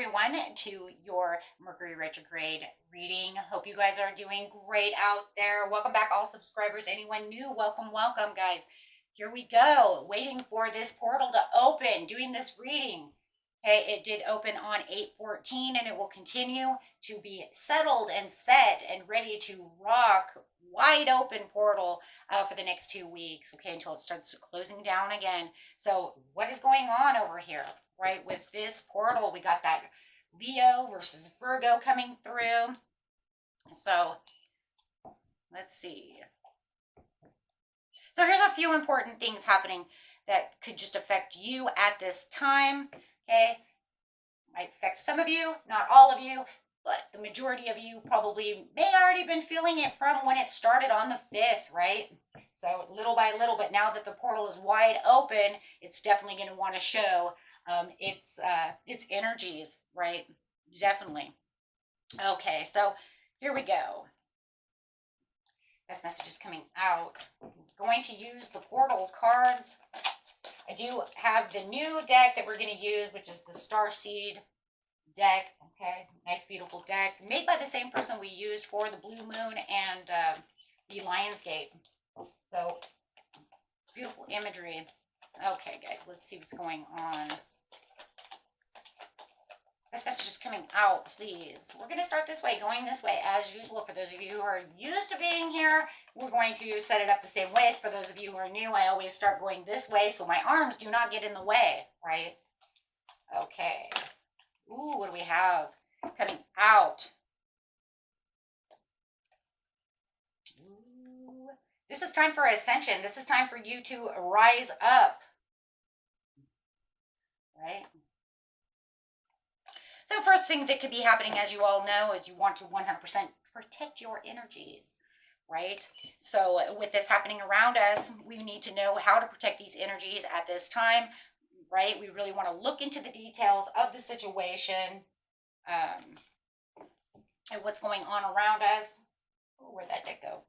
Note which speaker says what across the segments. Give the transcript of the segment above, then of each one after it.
Speaker 1: everyone to your Mercury retrograde reading. Hope you guys are doing great out there. Welcome back, all subscribers. Anyone new, welcome, welcome, guys. Here we go, waiting for this portal to open, doing this reading. Okay, it did open on 8/14 and it will continue to be settled and set and ready to rock. Wide open portal for the next 2 weeks, okay, until it starts closing down again. So what is going on over here? Right, with this portal, we got that Leo versus Virgo coming through. So let's see. So here's a few important things happening that could just affect you at this time. Okay, might affect some of you, not all of you, but the majority of you probably may already been feeling it from when it started on the 5th, right? So little by little, but now that the portal is wide open, it's definitely going to want to show its energies, right? Definitely. Okay, so here we go. This message is coming out. I'm going to use the portal cards. I do have the new deck that we're going to use, which is the Starseed deck. Okay, nice, beautiful deck made by the same person we used for the Blue Moon and the Lionsgate. So beautiful imagery. Okay, guys, let's see what's going on. This message is coming out, please. We're going to start this way, going this way, as usual. For those of you who are used to being here, we're going to set it up the same way. So for those of you who are new, I always start going this way so my arms do not get in the way, right? Okay. Ooh, what do we have coming out? Ooh. This is time for ascension. This is time for you to rise up, right? So first thing that could be happening, as you all know, is you want to 100% protect your energies, right? So with this happening around us, we need to know how to protect these energies at this time, right? We really want to look into the details of the situation and what's going on around us. Oh, where'd that deck go?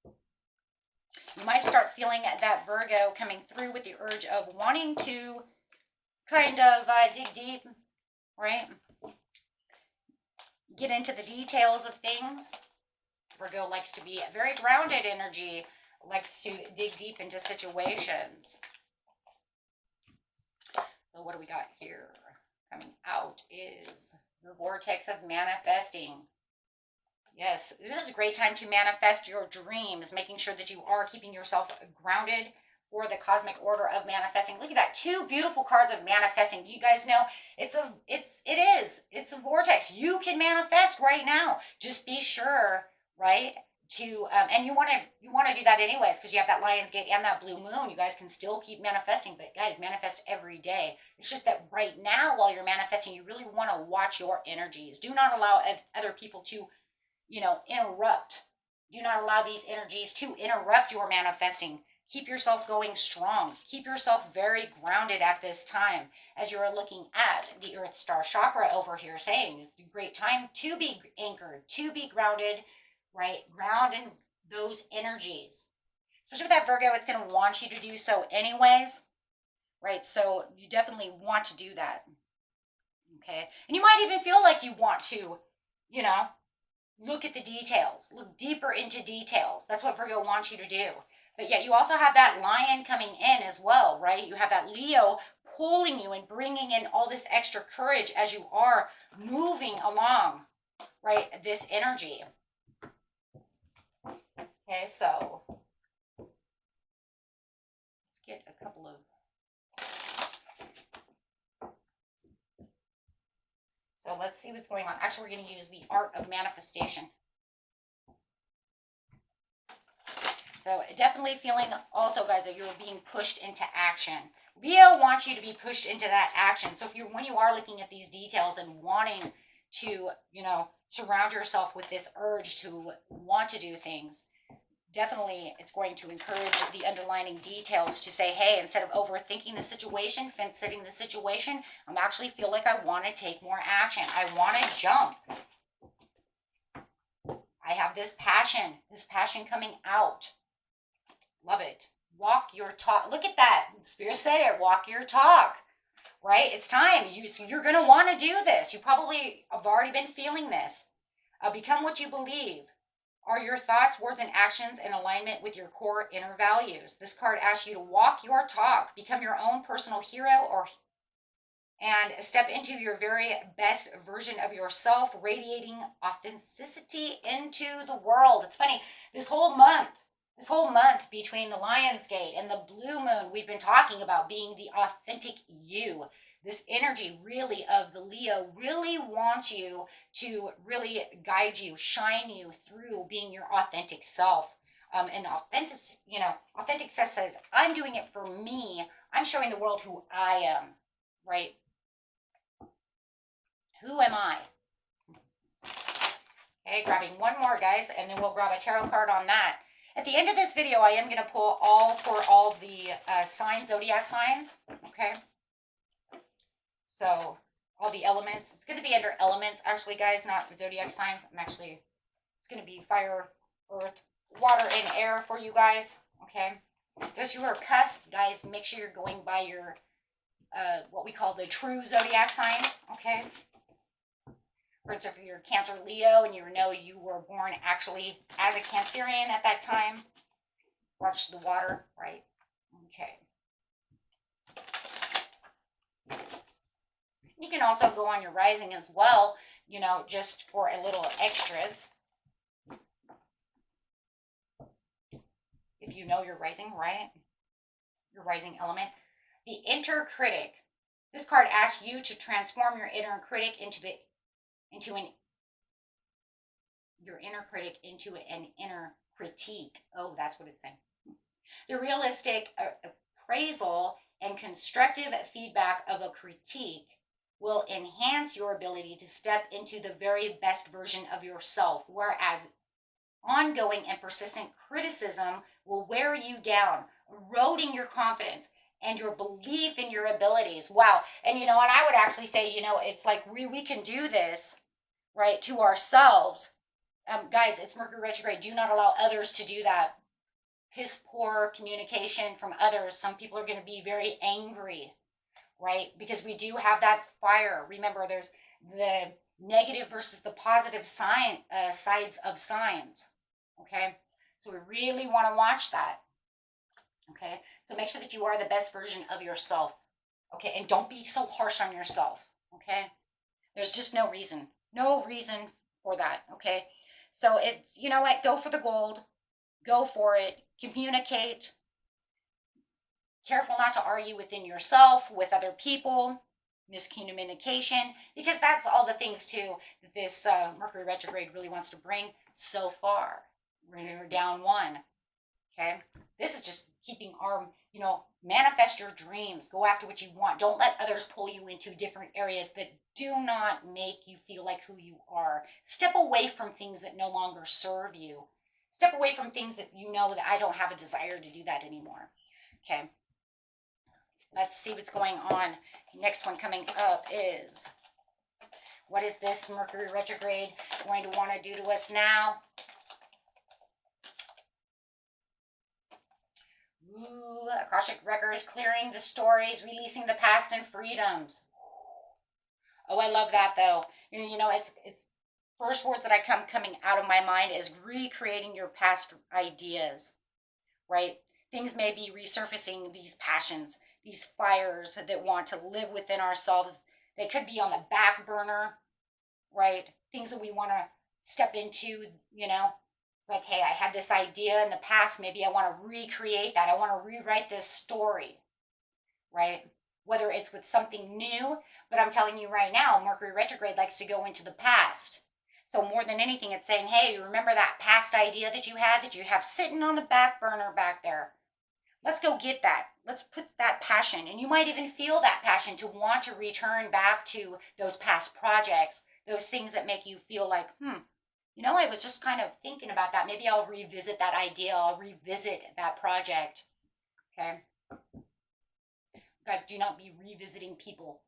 Speaker 1: You might start feeling that Virgo coming through with the urge of wanting to kind of dig deep, right? Get into the details of things. Virgo likes to be a very grounded energy, likes to dig deep into situations. So what do we got here? Coming out is the vortex of manifesting. Yes, this is a great time to manifest your dreams, making sure that you are keeping yourself grounded for the cosmic order of manifesting. Look at that, 2 beautiful cards of manifesting. You guys know it's a vortex. You can manifest right now. Just be sure, right, to and you want to do that anyways, because you have that Lionsgate and that Blue Moon. You guys can still keep manifesting, but guys, manifest every day. It's just that right now, while you're manifesting, you really want to watch your energies. Do not allow other people to, interrupt. Do not allow these energies to interrupt your manifesting. Keep yourself going strong. Keep yourself very grounded at this time. As you're looking at the Earth Star Chakra over here saying, it's a great time to be anchored, to be grounded, right? Ground in those energies. Especially with that Virgo, it's going to want you to do so anyways, right? So you definitely want to do that, okay? And you might even feel like you want to, look at the details, look deeper into details. That's what Virgo wants you to do. But yet you also have that Lion coming in as well, right? You have that Leo pulling you and bringing in all this extra courage as you are moving along, right? This energy. Okay, so let's get a couple of... So let's see what's going on. Actually, we're going to use the Art of Manifestation. So definitely feeling also, guys, that you're being pushed into action. Leo wants you to be pushed into that action. So when you are looking at these details and wanting to, surround yourself with this urge to want to do things, definitely it's going to encourage the underlining details to say, hey, instead of overthinking the situation, fence-sitting the situation, I'm actually feel like I want to take more action. I want to jump. I have this passion coming out. Love it. Walk your talk. Look at that. Spirit said it. Walk your talk. right? It's time. You're going to want to do this. You probably have already been feeling this. Become what you believe. Are your thoughts, words, and actions in alignment with your core inner values? This card asks you to walk your talk, become your own personal hero, and step into your very best version of yourself, radiating authenticity into the world. It's funny, this whole month between the Lionsgate and the Blue Moon, we've been talking about being the authentic you. This energy really of the Leo really wants you to really guide you, shine you through being your authentic self. And authentic says, I'm doing it for me. I'm showing the world who I am, right? Who am I? Okay, grabbing one more, guys, and then we'll grab a tarot card on that. At the end of this video, I am going to pull all the signs, zodiac signs, okay? So, all the elements. It's going to be under elements, actually, guys, not the zodiac signs. It's going to be fire, earth, water, and air for you guys, okay? Those who are cussed, guys, make sure you're going by your, what we call the true zodiac sign, okay? For instance, if you're Cancer Leo and you know you were born actually as a Cancerian at that time, watch the water, right? Okay. You can also go on your rising as well, just for a little extras. If you know your rising, right? Your rising element. The inner critic. This card asks you to transform your inner critic into an inner critique. Oh, that's what it's saying. The realistic appraisal and constructive feedback of a critique will enhance your ability to step into the very best version of yourself, whereas ongoing and persistent criticism will wear you down, eroding your confidence and your belief in your abilities. Wow. And and I would actually say, it's like we can do this, right, to ourselves. Guys, it's Mercury retrograde. Do not allow others to do that. Piss poor communication from others. Some people are going to be very angry, right? Because we do have that fire. Remember, there's the negative versus the positive sides of signs. Okay, so we really want to watch that. Okay, so make sure that you are the best version of yourself. Okay, and don't be so harsh on yourself. Okay, there's just no reason for that. Okay, so it's, what, go for the gold, go for it, communicate. Careful not to argue within yourself, with other people, miscommunication, because that's all the things too that this Mercury retrograde really wants to bring so far. We're down one. Okay, this is just keeping our, manifest your dreams, go after what you want. Don't let others pull you into different areas that do not make you feel like who you are. Step away from things that no longer serve you. Step away from things that that I don't have a desire to do that anymore. Okay, let's see what's going on. Next one coming up is, what is this Mercury retrograde going to want to do to us now? Ooh, Akashic records, clearing the stories, releasing the past, and freedoms. Oh, I love that though. It's first words that coming out of my mind is recreating your past ideas, right? Things may be resurfacing, these passions, these fires that want to live within ourselves. They could be on the back burner, right? Things that we want to step into, It's like, hey, I had this idea in the past. Maybe I want to recreate that. I want to rewrite this story, right? Whether it's with something new, but I'm telling you right now, Mercury retrograde likes to go into the past. So more than anything, it's saying, hey, you remember that past idea that you have sitting on the back burner back there? Let's go get that. Let's put that passion. And you might even feel that passion to want to return back to those past projects, those things that make you feel like, I was just kind of thinking about that. Maybe I'll revisit that idea. I'll revisit that project. Okay. You guys, do not be revisiting people.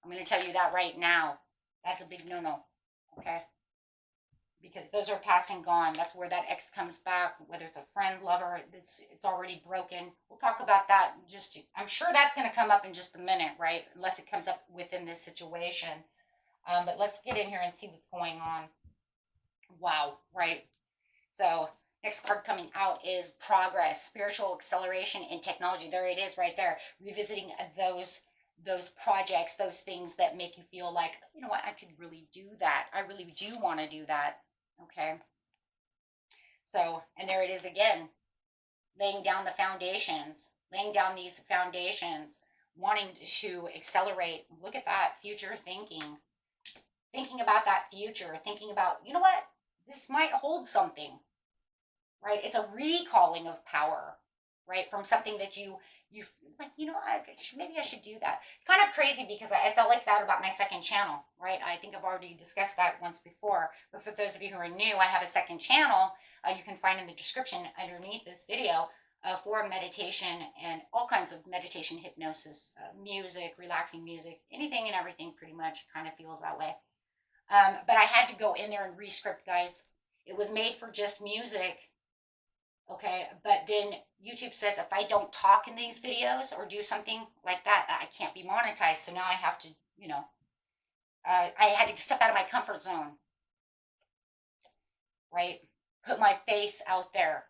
Speaker 1: I'm going to tell you that right now. That's a big no-no. Okay. because those are past and gone. That's where that ex comes back, whether it's a friend, lover, it's already broken. We'll talk about that I'm sure that's going to come up in just a minute, right? Unless it comes up within this situation. But let's get in here and see what's going on. Wow, right? So next card coming out is progress, spiritual acceleration, and technology. There it is right there. Revisiting those projects, those things that make you feel like, you know what, I could really do that. I really do want to do that. Okay. So, and there it is again, laying down the foundations, laying down these foundations, wanting to accelerate. Look at that, future thinking about that future, thinking about, you know what, this might hold something, right? It's a recalling of power, right? From something that you like, you know, maybe I should do that. It's kind of crazy because I felt like that about my second channel, right? I think I've already discussed that once before, but for those of you who are new, I have a second channel. You can find in the description underneath this video for meditation and all kinds of meditation, hypnosis, music, relaxing music, anything and everything pretty much kind of feels that way. But I had to go in there and re-script, guys. It was made for just music. Okay, but then YouTube says if I don't talk in these videos or do something like that, I can't be monetized. So now I have to, you know, I had to step out of my comfort zone, right? Put my face out there.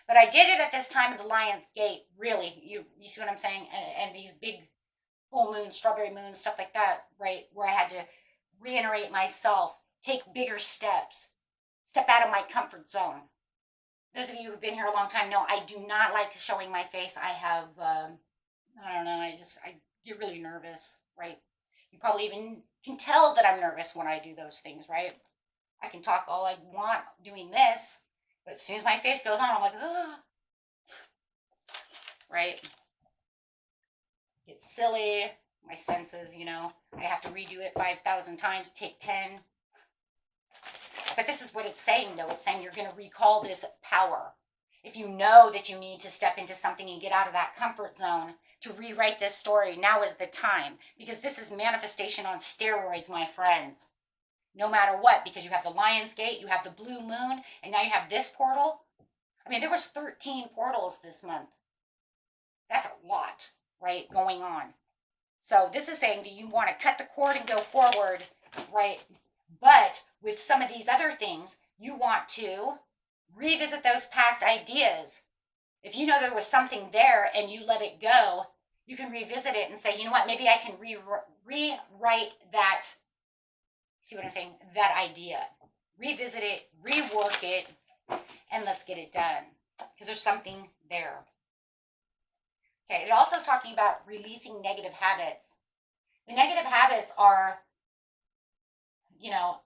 Speaker 1: But I did it at this time of the Lion's Gate, really. You see what I'm saying? And these big full moon, strawberry moon, stuff like that, right? Where I had to reiterate myself, take bigger steps, step out of my comfort zone. Those of you who've been here a long time know I do not like showing my face. I have, I don't know, I get really nervous, right? You probably even can tell that I'm nervous when I do those things, right? I can talk all I want doing this, but as soon as my face goes on, I'm like, oh, right? Get silly, my senses, you know, I have to redo it 5,000 times, take 10. But this is what it's saying, though. It's saying you're going to recall this power. If you know that you need to step into something and get out of that comfort zone to rewrite this story, now is the time. Because this is manifestation on steroids, my friends. No matter what, because you have the Lion's Gate, you have the blue moon, and now you have this portal. I mean, there was 13 portals this month. That's a lot, right, going on. So this is saying that you want to cut the cord and go forward, right? But with some of these other things, you want to revisit those past ideas. If you know there was something there and you let it go, you can revisit it and say, you know what, maybe I can rewrite that. See what I'm saying? That idea. Revisit it, rework it, and let's get it done. Because there's something there. Okay, it also is talking about releasing negative habits. The negative habits are, you know,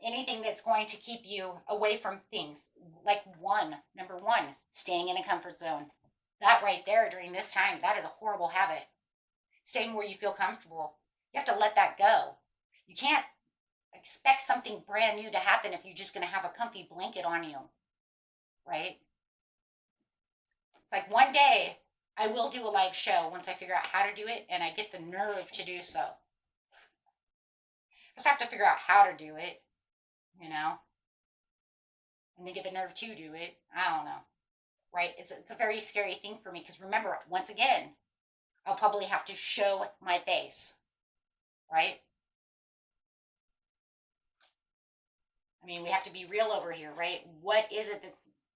Speaker 1: anything that's going to keep you away from things. Like number one, staying in a comfort zone. That right there during this time, that is a horrible habit. Staying where you feel comfortable. You have to let that go. You can't expect something brand new to happen if you're just going to have a comfy blanket on you, right? It's like one day I will do a live show once I figure out how to do it and I get the nerve to do so. Just have to figure out how to do it, you know, and then get the nerve to do it. I don't know, right? It's a very scary thing for me because remember, once again, I'll probably have to show my face, right? I mean, we have to be real over here, right? What is it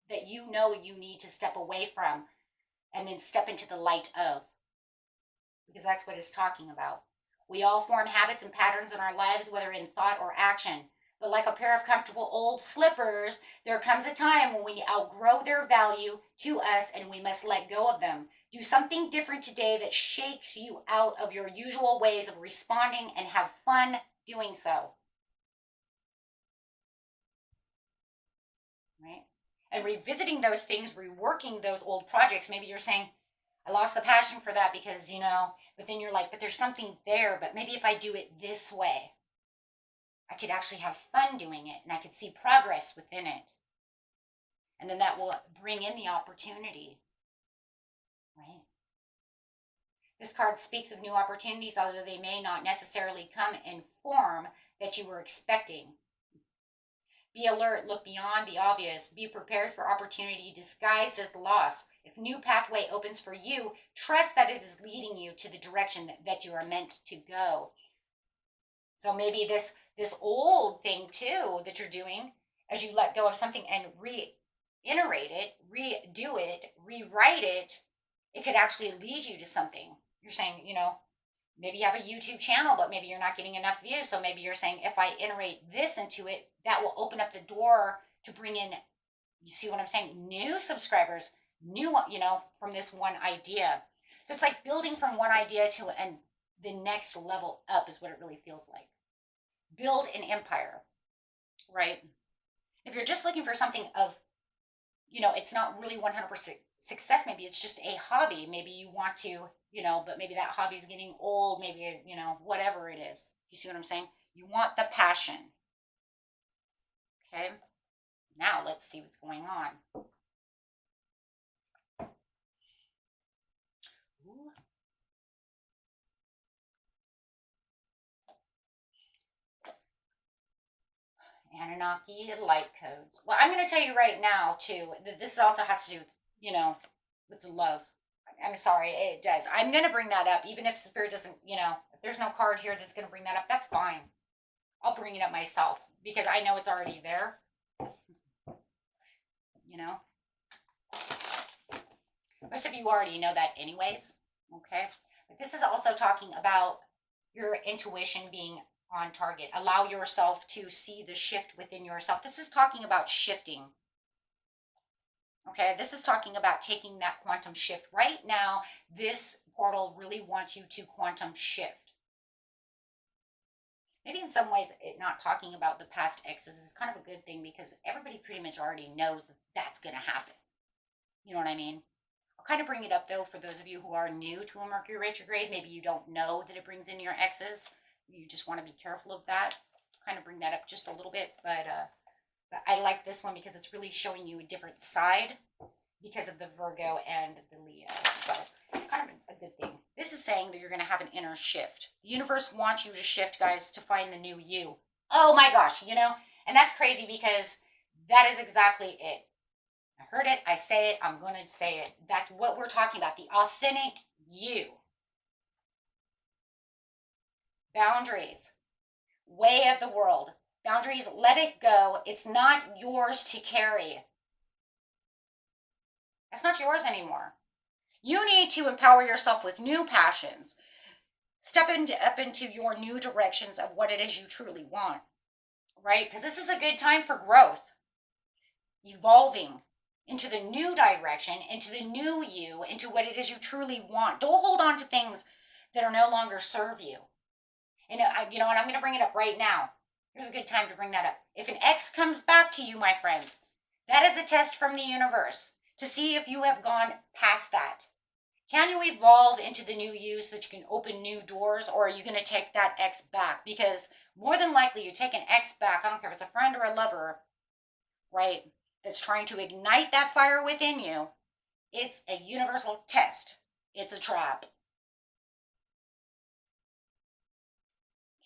Speaker 1: that you know you need to step away from and then step into the light of? Because that's what it's talking about. We all form habits and patterns in our lives, whether in thought or action. But like a pair of comfortable old slippers, there comes a time when we outgrow their value to us and we must let go of them. Do something different today that shakes you out of your usual ways of responding and have fun doing so. Right? And revisiting those things, reworking those old projects. Maybe you're saying, I lost the passion for that because, you know, but then you're like, but there's something there, but maybe if I do it this way, I could actually have fun doing it and I could see progress within it. And then that will bring in the opportunity, right? This card speaks of new opportunities, although they may not necessarily come in form that you were expecting. Be alert, look beyond the obvious. Be prepared for opportunity disguised as loss. If new pathway opens for you, trust that it is leading you to the direction that you are meant to go. So maybe this old thing too that you're doing, as you let go of something and reiterate it, redo it, rewrite it, it could actually lead you to something. You're saying, maybe you have a YouTube channel, but maybe you're not getting enough views. So maybe you're saying, if I iterate this into it, that will open up the door to bring in, you see what I'm saying? New subscribers, new, from this one idea. So it's like building from one idea to the next level up is what it really feels like. Build an empire, right? If you're just looking for something of, it's not really 100% success. Maybe it's just a hobby. Maybe you want to, but maybe that hobby is getting old. Maybe, whatever it is. You see what I'm saying? You want the passion. Okay. Now let's see what's going on. Ooh. Anunnaki light codes. Well, I'm going to tell you right now, too, that this also has to do with, with the love. I'm sorry, it does. I'm going to bring that up, even if Spirit doesn't, if there's no card here that's going to bring that up, that's fine. I'll bring it up myself because I know it's already there. Most of you already know that anyways, okay? But this is also talking about your intuition being on target. Allow yourself to see the shift within yourself. This is talking about shifting. Okay, this is talking about taking that quantum shift. Right now, this portal really wants you to quantum shift. Maybe in some ways, not talking about the past exes is kind of a good thing because everybody pretty much already knows that that's going to happen. You know what I mean? I'll kind of bring it up, though, for those of you who are new to a Mercury retrograde. Maybe you don't know that it brings in your exes. You just want to be careful of that. Kind of bring that up just a little bit, but I like this one because it's really showing you a different side because of the Virgo and the Leo. So it's kind of a good thing. This is saying that you're going to have an inner shift. The universe wants you to shift, guys, to find the new you. Oh my gosh, and that's crazy because that is exactly it. I heard it, I say it, I'm going to say it. That's what we're talking about, the authentic you. Boundaries, way of the world. Boundaries, let it go. It's not yours to carry. It's not yours anymore. You need to empower yourself with new passions. Step up into your new directions of what it is you truly want, right? Because this is a good time for growth, evolving into the new direction, into the new you, into what it is you truly want. Don't hold on to things that are no longer serve you. And and I'm going to bring it up right now. Here's a good time to bring that up. If an ex comes back to you, my friends, that is a test from the universe to see if you have gone past that. Can you evolve into the new you so that you can open new doors, or are you going to take that ex back? Because more than likely you take an ex back, I don't care if it's a friend or a lover, right, that's trying to ignite that fire within you. It's a universal test. It's a trap.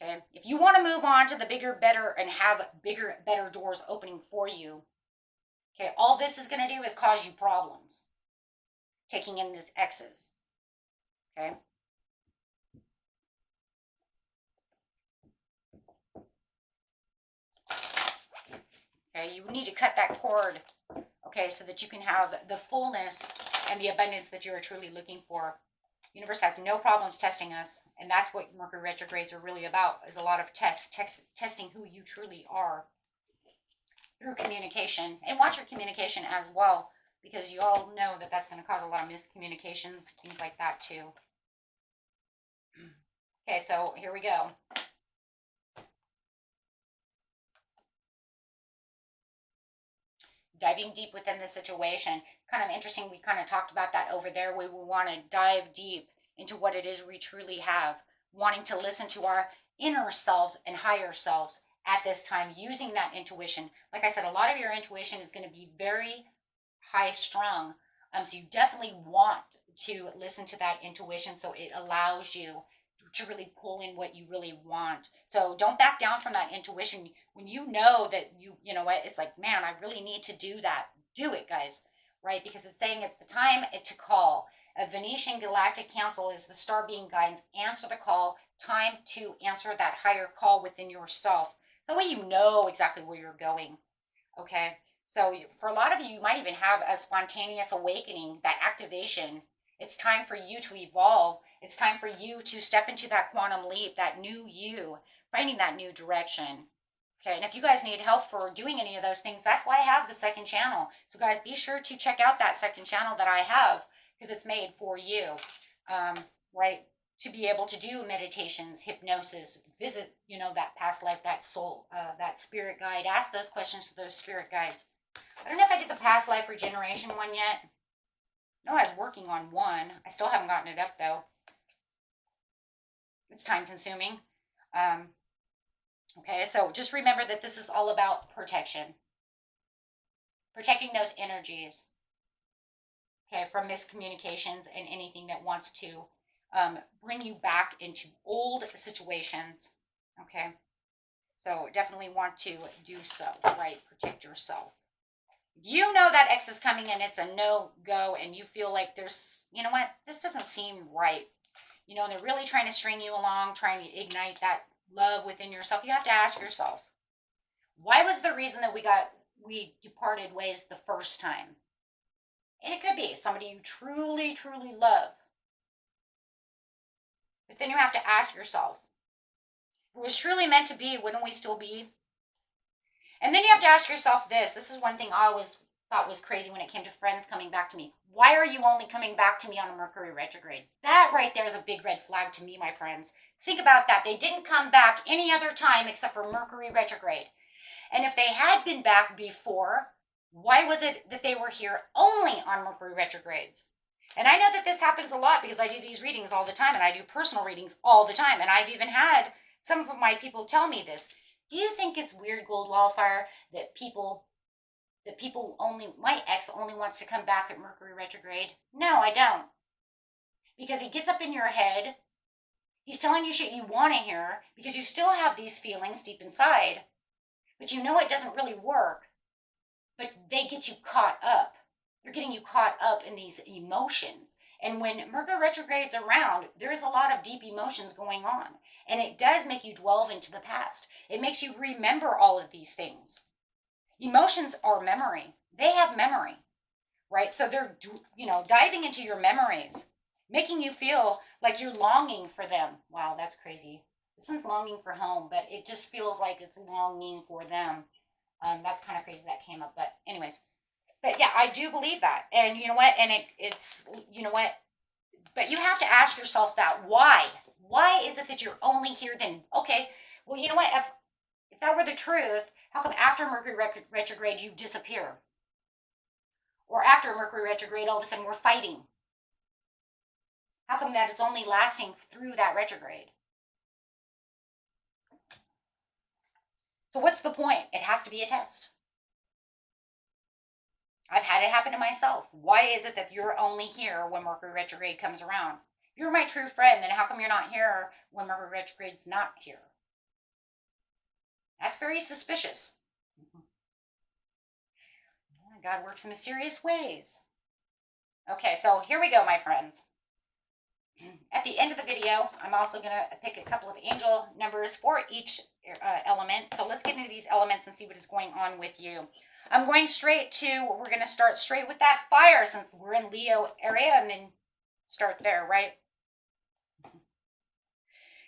Speaker 1: Okay, if you want to move on to the bigger, better, and have bigger, better doors opening for you, okay, all this is going to do is cause you problems. Taking in this exes. Okay. Okay, you need to cut that cord, okay, so that you can have the fullness and the abundance that you are truly looking for. The universe has no problems testing us, and that's what Mercury retrogrades are really about, is a lot of testing who you truly are through communication. And watch your communication as well, because you all know that that's going to cause a lot of miscommunications, things like that too. Okay, so here we go. Diving deep within the situation. Kind of interesting, we kind of talked about that over there. We will want to dive deep into what it is we truly have. Wanting to listen to our inner selves and higher selves at this time, using that intuition. Like I said, a lot of your intuition is going to be very high strung. So you definitely want to listen to that intuition so it allows you to really pull in what you really want. So don't back down from that intuition. When you know that you know what, it's like, man, I really need to do that. Do it, guys, right? Because it's saying it's the time to call. A Venetian Galactic Council is the star being guidance. Answer the call. Time to answer that higher call within yourself. That way you know exactly where you're going. Okay. So for a lot of you, you might even have a spontaneous awakening, that activation. It's time for you to evolve. It's time for you to step into that quantum leap, that new you, finding that new direction. Okay, and if you guys need help for doing any of those things, that's why I have the second channel. So guys, be sure to check out that second channel that I have, because it's made for you, right? To be able to do meditations, hypnosis, visit, you know, that past life, that soul, that spirit guide. Ask those questions to those spirit guides. I don't know if I did the past life regeneration one yet. No, I was working on one. I still haven't gotten it up though. It's time consuming. Okay, so just remember that this is all about protection. Protecting those energies. Okay, from miscommunications and anything that wants to bring you back into old situations. Okay, so definitely want to do so, right? Protect yourself. You know that X is coming and it's a no-go, and you feel like there's, you know what, this doesn't seem right. You know, they're really trying to string you along, trying to ignite that love within yourself. You have to ask yourself, why was the reason that we departed ways the first time? And it could be somebody you truly, truly love. But then you have to ask yourself, if it was truly meant to be, wouldn't we still be? And then you have to ask yourself this. This is one thing I always thought was crazy when it came to friends coming back to me. Why are you only coming back to me on a Mercury retrograde? That right there is a big red flag to me, my friends. Think about that. They didn't come back any other time except for Mercury retrograde. And if they had been back before, why was it that they were here only on Mercury retrogrades? And I know that this happens a lot because I do these readings all the time, and I do personal readings all the time. And I've even had some of my people tell me this. Do you think it's weird, Goldwildfire, that people only, my ex only wants to come back at Mercury retrograde? No, I don't. Because he gets up in your head. He's telling you shit you want to hear because you still have these feelings deep inside. But you know it doesn't really work. But they get you caught up. They're getting you caught up in these emotions. And when Mercury retrograde's around, there is a lot of deep emotions going on. And it does make you delve into the past. It makes you remember all of these things. Emotions are memory. They have memory, right? So they're, you know, diving into your memories, making you feel like you're longing for them. Wow, that's crazy. This one's longing for home, but it just feels like it's longing for them. That's kind of crazy that came up. But anyways, but yeah, I do believe that. And you know what? And it's, you know what? But you have to ask yourself that. Why? Why is it that you're only here then? Okay, well, you know what? If that were the truth, how come after Mercury retrograde you disappear? Or after Mercury retrograde, all of a sudden we're fighting? How come that it's only lasting through that retrograde? So what's the point? It has to be a test. I've had it happen to myself. Why is it that you're only here when Mercury retrograde comes around? You're my true friend, then how come you're not here when Mercury retrograde's not here? That's very suspicious. God works in mysterious ways. Okay, so here we go, my friends. At the end of the video, I'm also going to pick a couple of angel numbers for each element. So let's get into these elements and see what is going on with you. I'm going straight to, we're going to start straight with that fire since we're in Leo area, and then start there, right?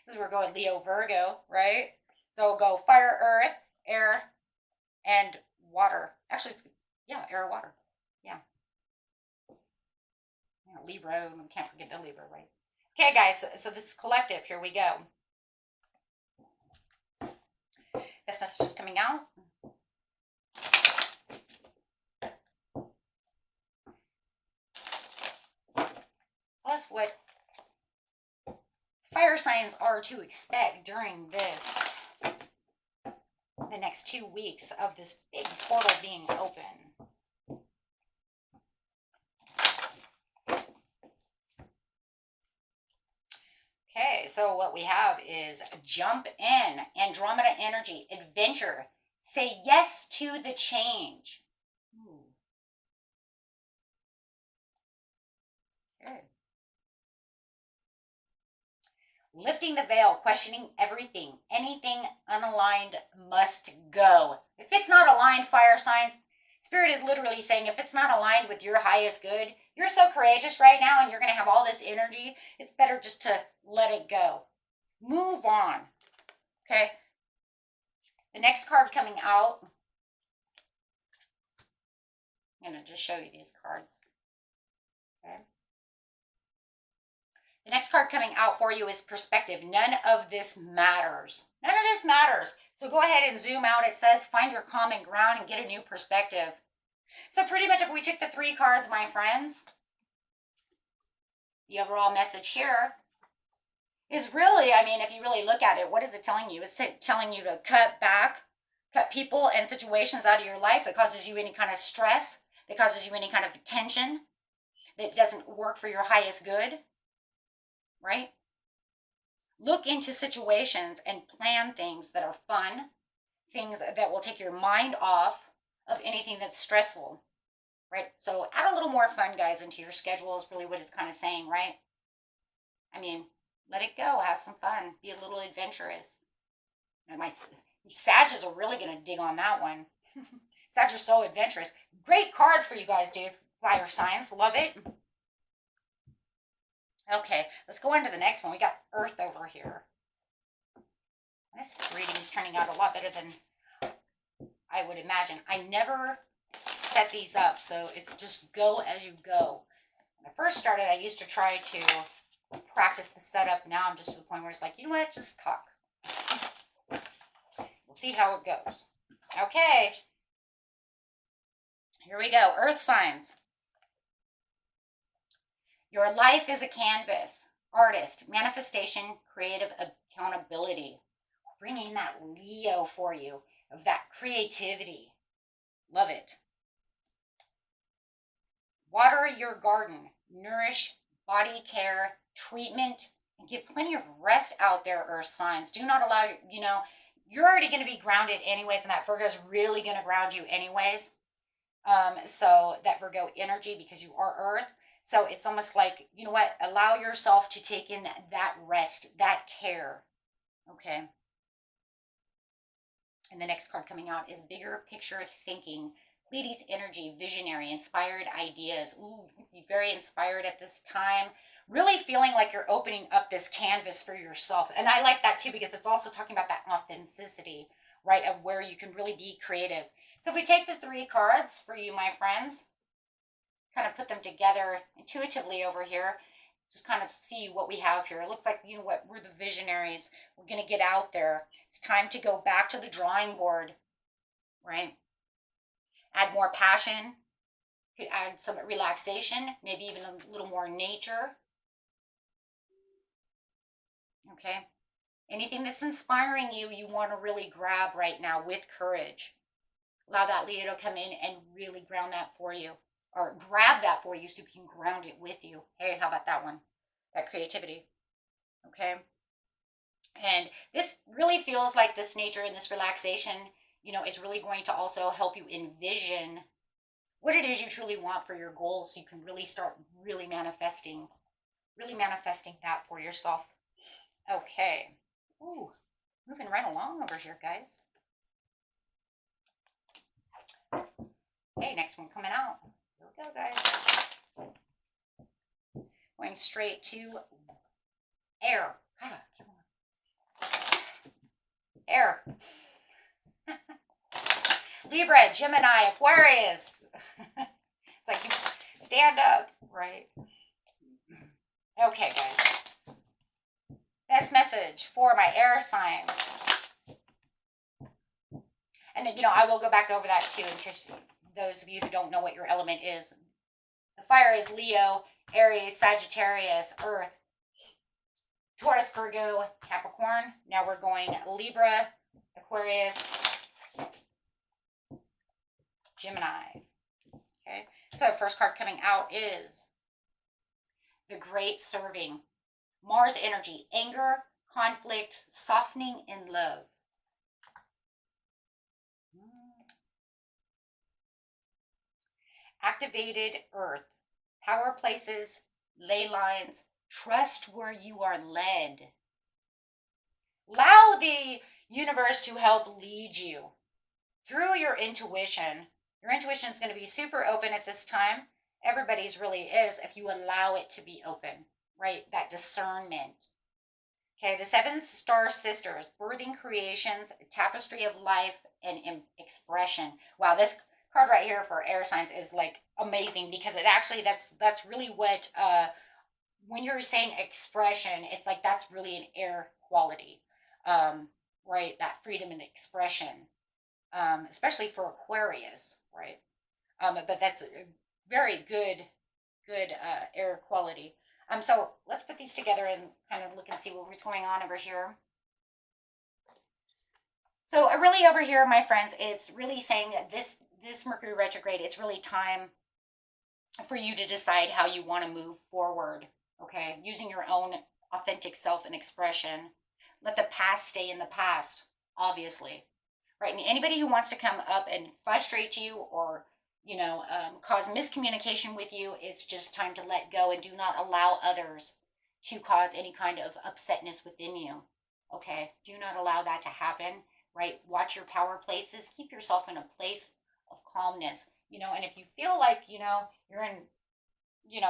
Speaker 1: This is we're going Leo, Virgo, right? So we'll go fire, earth, air, and water. Actually, it's, yeah, air, water. Yeah. Libra, we can't forget the Libra, right? Okay, guys, so this is collective. Here we go. This message is coming out. Plus what fire signs are to expect during this, the next 2 weeks of this big portal being open. Okay, so what we have is jump in, Andromeda energy, adventure. Say yes to the change. Ooh, good. Lifting the veil, questioning everything. Anything unaligned must go. If it's not aligned, fire signs, Spirit is literally saying if it's not aligned with your highest good, you're so courageous right now and you're going to have all this energy. It's better just to let it go. Move on. Okay. The next card coming out, I'm going to just show you these cards. Okay. The next card coming out for you is perspective. None of this matters. None of this matters. So go ahead and zoom out. It says find your common ground and get a new perspective. So pretty much if we took the 3 cards, my friends, the overall message here is really, I mean, if you really look at it, what is it telling you? It's telling you to cut back, cut people and situations out of your life that causes you any kind of stress, that causes you any kind of tension, that doesn't work for your highest good, right? Look into situations and plan things that are fun, things that will take your mind off of anything that's stressful, right? So add a little more fun, guys, into your schedule is really what it's kind of saying, right? I mean, let it go, have some fun, be a little adventurous. And my Sagittarius are really going to dig on that one. Sagittarius are so adventurous. Great cards for you guys, dude. Fire signs, love it. Okay, let's go on to the next one. We got Earth over here. This reading is turning out a lot better than I would imagine. I never set these up, so it's just go as you go. When I first started, I used to try to practice the setup. Now I'm just to the point where it's like, you know what, just talk. We'll see how it goes. Okay, here we go. Earth signs. Your life is a canvas. Artist, manifestation, creative accountability. Bringing that Leo for you, of that creativity. Love it. Water your garden. Nourish, body care, treatment, and get plenty of rest out there, Earth signs. Do not allow, you're already going to be grounded anyways, and that Virgo is really going to ground you anyways. So that Virgo energy, because you are Earth. So it's almost like, you know what, allow yourself to take in that rest, that care. Okay. And the next card coming out is bigger picture thinking. Pleiades energy, visionary, inspired ideas. Ooh, be very inspired at this time. Really feeling like you're opening up this canvas for yourself. And I like that too, because it's also talking about that authenticity, right, of where you can really be creative. So if we take the 3 cards for you, my friends, kind of put them together intuitively over here, just kind of see what we have here. It looks like, you know what, we're the visionaries. We're going to get out there. It's time to go back to the drawing board, right? Add more passion. Could add some relaxation, maybe even a little more nature. Okay. Anything that's inspiring you, you want to really grab right now with courage. Allow that Leo to come in and really ground that for you. Or grab that for you so you can ground it with you. Hey, how about that one? That creativity. Okay. And this really feels like this nature and this relaxation, is really going to also help you envision what it is you truly want for your goals, so you can really start really manifesting that for yourself. Okay. Ooh, moving right along over here, guys. Okay, next one coming out. Here we go, guys. Going straight to air. Air. Libra, Gemini, Aquarius. It's like you stand up, right? Okay, guys. Best message for my air signs. And then, I will go back over that too, in case those of you who don't know what your element is. The fire is Leo, Aries, Sagittarius, Earth, Taurus, Virgo, Capricorn. Now we're going Libra, Aquarius, Gemini. Okay, so the first card coming out is the Great Serving. Mars energy, anger, conflict, softening, and love. Activated earth, power places, ley lines, trust where you are led. Allow the universe to help lead you through your intuition. Your intuition is going to be super open at this time. Everybody's really is if you allow it to be open, right? That discernment. Okay, the seven star sisters, birthing creations, tapestry of life, and expression. Wow, this card right here for air signs is like amazing because it actually that's really what when you're saying expression, it's like that's really an air quality, right? That freedom and expression, especially for Aquarius, right? But that's a very good air quality. So let's put these together and kind of look and see what's going on over here. So really over here, my friends, it's really saying that this Mercury retrograde, it's really time for you to decide how you want to move forward. Okay, using your own authentic self and expression. Let the past stay in the past, obviously, right? And anybody who wants to come up and frustrate you or cause miscommunication with you, it's just time to let go and do not allow others to cause any kind of upsetness within you. Okay, do not allow that to happen, right? Watch your power places, keep yourself in a place of calmness, and if you feel like, you're in,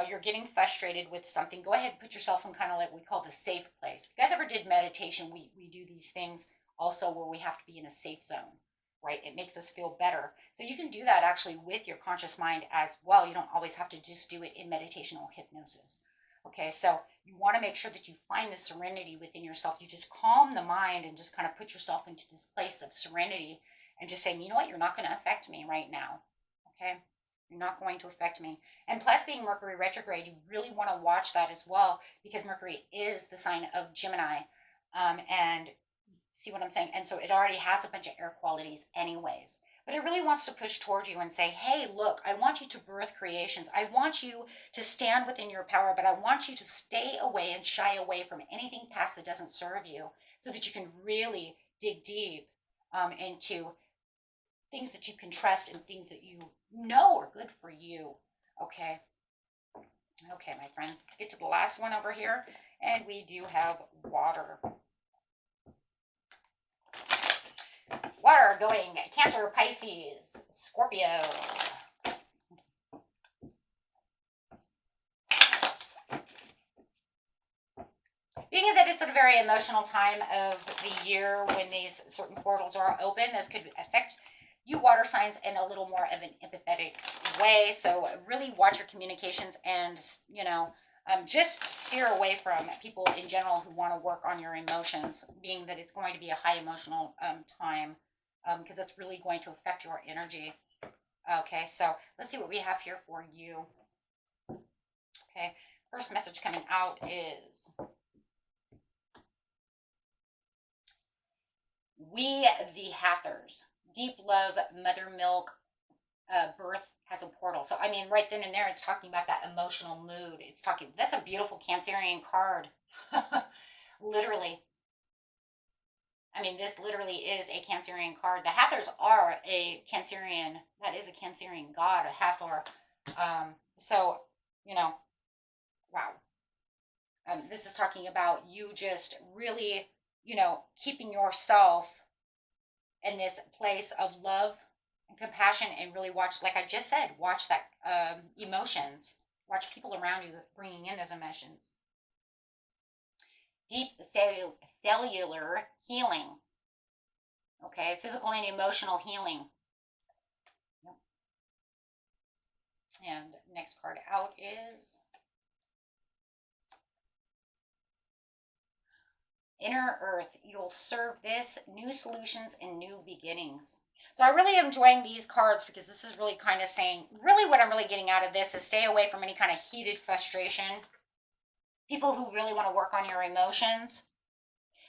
Speaker 1: you're getting frustrated with something, go ahead and put yourself in kind of like we call the safe place. If you guys ever did meditation, we do these things also where we have to be in a safe zone, right? It makes us feel better. So you can do that actually with your conscious mind as well. You don't always have to just do it in meditation or hypnosis. Okay, so you want to make sure that you find the serenity within yourself. You just calm the mind and just kind of put yourself into this place of serenity and just saying, you know what, you're not going to affect me right now. Okay, you're not going to affect me. And plus, being Mercury retrograde, you really want to watch that as well because Mercury is the sign of Gemini. And see what I'm saying? And so it already has a bunch of air qualities anyways. But it really wants to push towards you and say, hey, look, I want you to birth creations. I want you to stand within your power, but I want you to stay away and shy away from anything past that doesn't serve you so that you can really dig deep into things that you can trust and things that you know are good for you. Okay. Okay, my friends, let's get to the last one over here. And we do have water. Water going Cancer, Pisces, Scorpio. Being that it's a very emotional time of the year when these certain portals are open, this could affect you water signs in a little more of an empathetic way. So really watch your communications and, just steer away from people in general who want to work on your emotions, being that it's going to be a high emotional time. Because that's really going to affect your energy. Okay, so let's see what we have here for you. Okay, first message coming out is we the Hathors. Deep love, mother milk, birth has a portal. So, I mean, right then and there, it's talking about that emotional mood. It's talking, that's a beautiful Cancerian card. Literally. I mean, this literally is a Cancerian card. The Hathors are a Cancerian, that is a Cancerian god, a Hathor. So, wow. This is talking about you just really, keeping yourself in this place of love and compassion and really watch, like I just said, watch that emotions. Watch people around you bringing in those emotions. Deep cellular healing. Okay, physical and emotional healing. Yep. And next card out is Inner Earth. You'll serve this, new solutions and new beginnings. So I really am enjoying these cards because this is really kind of saying, really what I'm really getting out of this is stay away from any kind of heated frustration. People who really want to work on your emotions.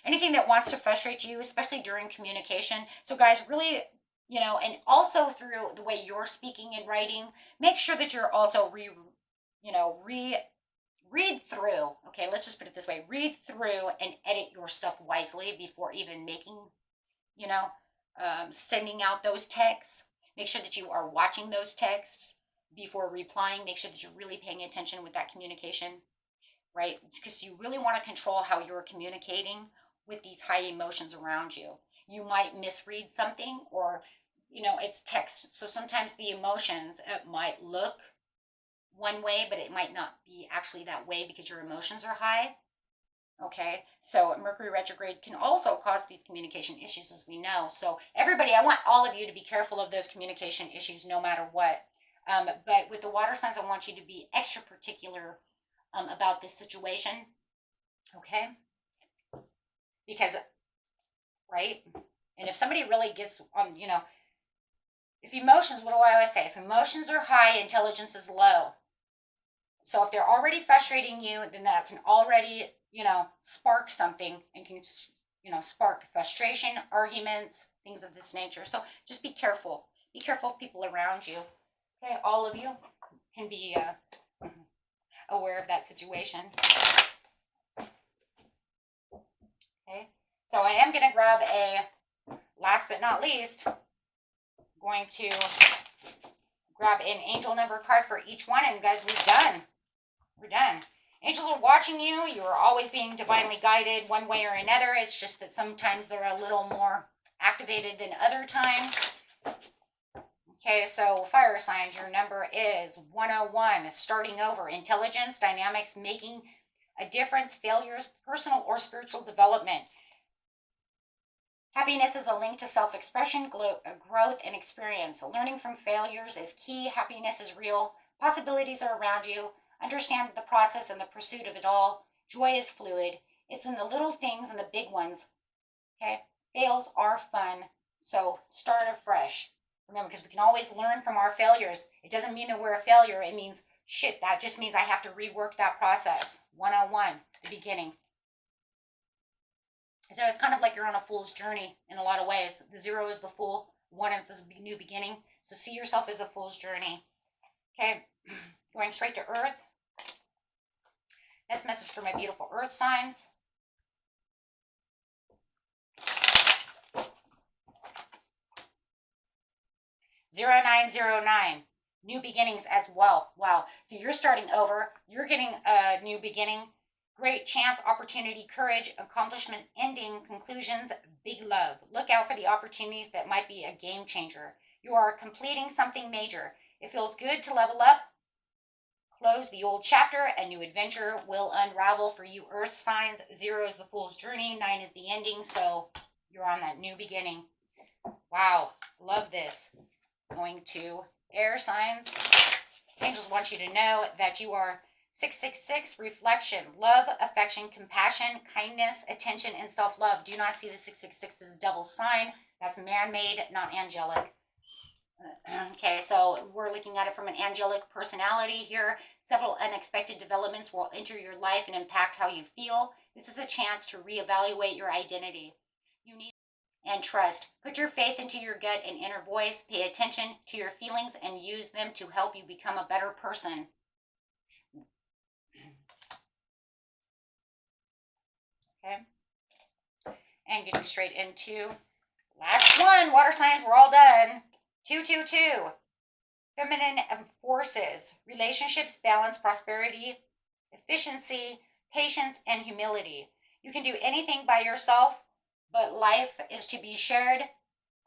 Speaker 1: Anything that wants to frustrate you, especially during communication. So guys, really, and also through the way you're speaking and writing, make sure that you're also read through, okay, let's just put it this way, read through and edit your stuff wisely before even making, you know, sending out those texts. Make sure that you are watching those texts before replying. Make sure that you're really paying attention with that communication, right? Because you really want to control how you're communicating with these high emotions around you. You might misread something, or, you know, it's text. So sometimes the emotions, it might look one way, but it might not be actually that way because your emotions are high. Okay, so Mercury retrograde can also cause these communication issues, as we know. So everybody, I want all of you to be careful of those communication issues no matter what. But with the water signs, I want you to be extra particular about this situation. Okay, because, right? And if somebody really gets on, you know, if emotions, what do I always say? If emotions are high, intelligence is low. So if they're already frustrating you, then that can already, you know, spark something, and can, you know, spark frustration, arguments, things of this nature. So just be careful. Be careful of people around you. Okay, all of you can be aware of that situation. Okay, so I am going to grab a, last but not least, going to grab an angel number card for each one, and guys, we're done. We're done. Angels are watching you. You are always being divinely guided one way or another. It's just that sometimes they're a little more activated than other times. Okay, so fire signs, your number is 101, starting over, intelligence, dynamics, making a difference, failures, personal or spiritual development. Happiness is a link to self-expression, growth, and experience. Learning from failures is key. Happiness is real. Possibilities are around you. Understand the process and the pursuit of it all. Joy is fluid. It's in the little things and the big ones. Okay? Fails are fun. So start afresh. Remember, because we can always learn from our failures. It doesn't mean that we're a failure. It means, shit, that just means I have to rework that process. 101, the beginning. So it's kind of like you're on a fool's journey in a lot of ways. The 0 is the fool. 1 is the new beginning. So see yourself as a fool's journey. Okay? Going straight to Earth. This message for my beautiful Earth signs. Zero 909. New beginnings as well. Wow. So you're starting over. You're getting a new beginning. Great chance, opportunity, courage, accomplishment, ending, conclusions, big love. Look out for the opportunities that might be a game changer. You are completing something major. It feels good to level up. Close the old chapter. A new adventure will unravel for you, Earth signs. 0 is the fool's journey. 9 is the ending. So you're on that new beginning. Wow. Love this. Going to air signs. Angels want you to know that you are 666, reflection, love, affection, compassion, kindness, attention, and self-love. Do not see the 666 as a devil's sign. That's man-made, not angelic. Okay, so we're looking at it from an angelic personality here. Several unexpected developments will enter your life and impact how you feel. This is a chance to reevaluate your identity. You need and trust. Put your faith into your gut and inner voice. Pay attention to your feelings and use them to help you become a better person. Okay. And getting straight into last one. Water signs, we're all done. 222. Feminine forces. Relationships, balance, prosperity, efficiency, patience, and humility. You can do anything by yourself, but life is to be shared.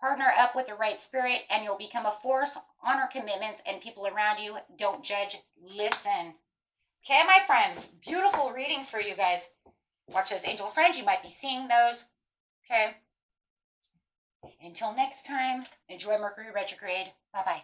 Speaker 1: Partner up with the right spirit, and you'll become a force. Honor commitments and people around you. Don't judge. Listen. Okay, my friends. Beautiful readings for you guys. Watch those angel signs. You might be seeing those. Okay. Until next time, enjoy Mercury retrograde. Bye-bye.